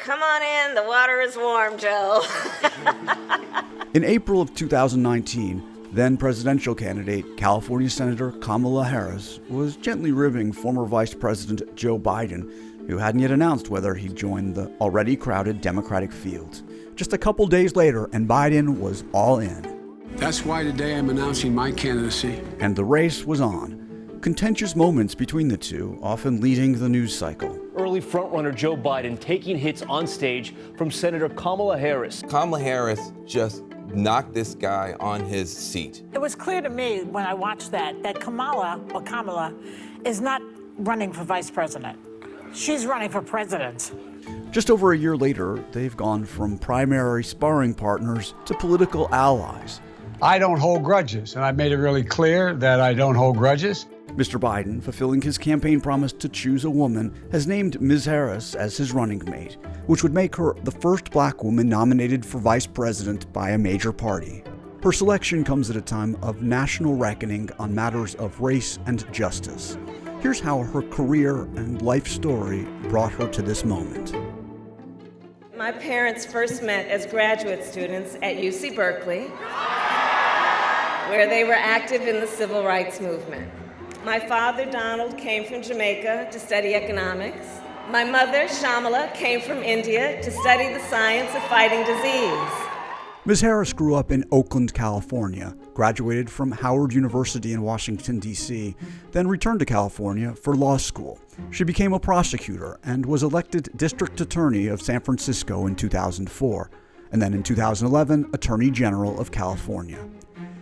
Come on in, the water is warm, Joe. In April of 2019, then presidential candidate California Senator Kamala Harris was gently ribbing former Vice President Joe Biden, who hadn't yet announced whether he'd join the already crowded Democratic field. Just a couple days later, and Biden was all in. That's why today I'm announcing my candidacy. And the race was on. Contentious moments between the two, often leading the news cycle. Early frontrunner Joe Biden taking hits on stage from Senator Kamala Harris. Kamala Harris just knocked this guy on his seat. It was clear to me when I watched that Kamala is not running for vice president. She's running for president. Just over a year later, they've gone from primary sparring partners to political allies. I don't hold grudges, and I made it really clear that I don't hold grudges. Mr. Biden, fulfilling his campaign promise to choose a woman, has named Ms. Harris as his running mate, which would make her the first black woman nominated for vice president by a major party. Her selection comes at a time of national reckoning on matters of race and justice. Here's how her career and life story brought her to this moment. My parents first met as graduate students at UC Berkeley, where they were active in the civil rights movement. My father, Donald, came from Jamaica to study economics. My mother, Shamala, came from India to study the science of fighting disease. Ms. Harris grew up in Oakland, California, graduated from Howard University in Washington, D.C., then returned to California for law school. She became a prosecutor and was elected district attorney of San Francisco in 2004, and then in 2011, Attorney General of California.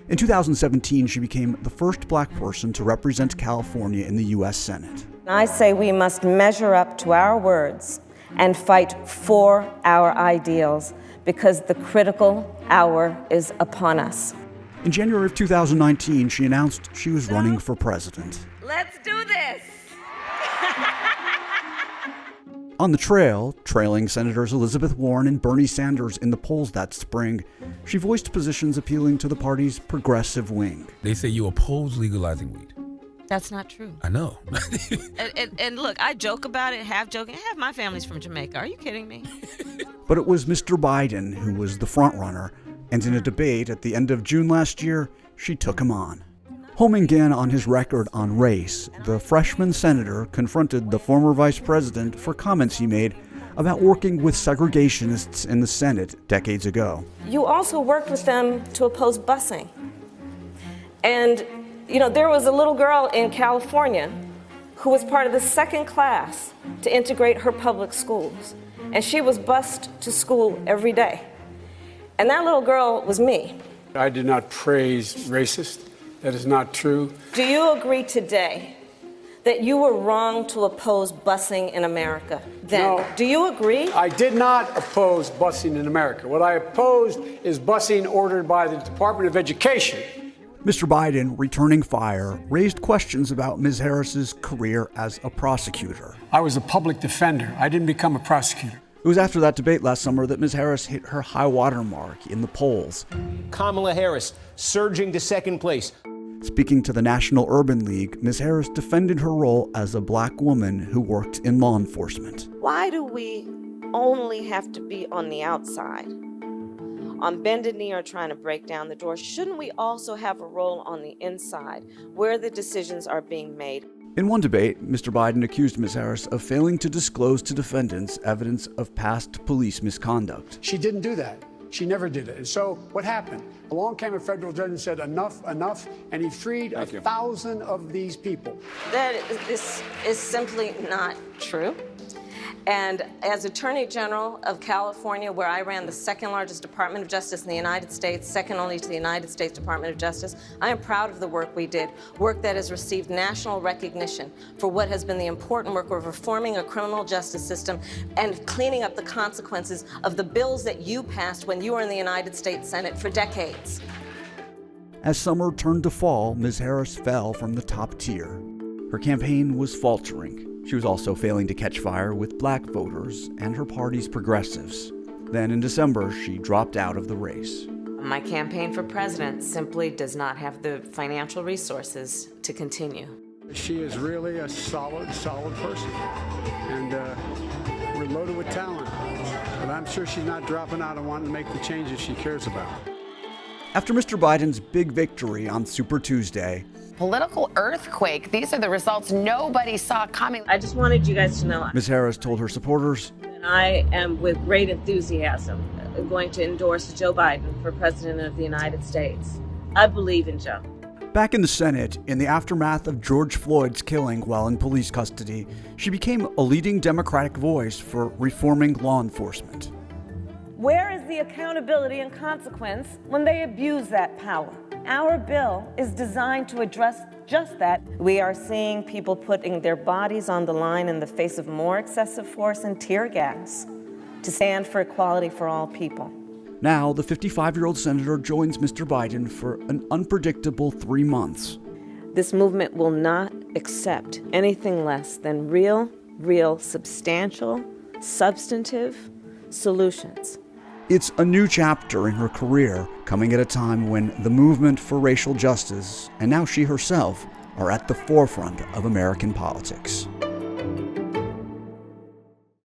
In 2017, she became the first black person to represent California in the U.S. Senate. I say we must measure up to our words and fight for our ideals, because the critical hour is upon us. In January of 2019, she announced she was running for president. Let's do this! On the trail, trailing Senators Elizabeth Warren and Bernie Sanders in the polls that spring, she voiced positions appealing to the party's progressive wing. They say you oppose legalizing weed. That's not true. I know. and look, I joke about it, half joking. Half my family's from Jamaica. Are you kidding me? But it was Mr. Biden who was the frontrunner, and in a debate at the end of June last year, she took him on. Homing in on his record on race, the freshman senator confronted the former vice president for comments he made about working with segregationists in the Senate decades ago. You also worked with them to oppose busing. And, there was a little girl in California who was part of the second class to integrate her public schools. And she was bused to school every day. And that little girl was me. I did not praise racist. That is not true. Do you agree today that you were wrong to oppose busing in America then? No. Do you agree? I did not oppose busing in America. What I opposed is busing ordered by the Department of Education. Mr. Biden, returning fire, raised questions about Ms. Harris's career as a prosecutor. I was a public defender. I didn't become a prosecutor. It was after that debate last summer that Ms. Harris hit her high water mark in the polls. Kamala Harris surging to second place. Speaking to the National Urban League, Ms. Harris defended her role as a black woman who worked in law enforcement. Why do we only have to be on the outside, on bended knee or trying to break down the door? Shouldn't we also have a role on the inside, where the decisions are being made? In one debate, Mr. Biden accused Ms. Harris of failing to disclose to defendants evidence of past police misconduct. She didn't do that. She never did it. And so what happened? Along came a federal judge and said, enough, and he freed 1,000 of these people. This is simply not true. And as Attorney General of California, where I ran the second largest Department of Justice in the United States, second only to the United States Department of Justice, I am proud of the work we did, work that has received national recognition for what has been the important work of reforming a criminal justice system and cleaning up the consequences of the bills that you passed when you were in the United States Senate for decades. As summer turned to fall, Ms. Harris fell from the top tier. Her campaign was faltering. She was also failing to catch fire with black voters and her party's progressives. Then in December, she dropped out of the race. My campaign for president simply does not have the financial resources to continue. She is really a solid person. And we're loaded with talent. I'm sure she's not dropping out and wanting to make the changes she cares about. After Mr. Biden's big victory on Super Tuesday, political earthquake. These are the results nobody saw coming. I just wanted you guys to know Ms. Harris told her supporters, I am with great enthusiasm going to endorse Joe Biden for President of the United States. I believe in Joe. back in the Senate, in the aftermath of George Floyd's killing while in police custody, she became a leading Democratic voice for reforming law enforcement. Where is the accountability and consequence when they abuse that power? Our bill is designed to address just that. We are seeing people putting their bodies on the line in the face of more excessive force and tear gas to stand for equality for all people. Now, the 55-year-old senator joins Mr. Biden for an unpredictable 3 months. This movement will not accept anything less than real, substantial, substantive solutions. It's a new chapter in her career, coming at a time when the movement for racial justice, and now she herself, are at the forefront of American politics.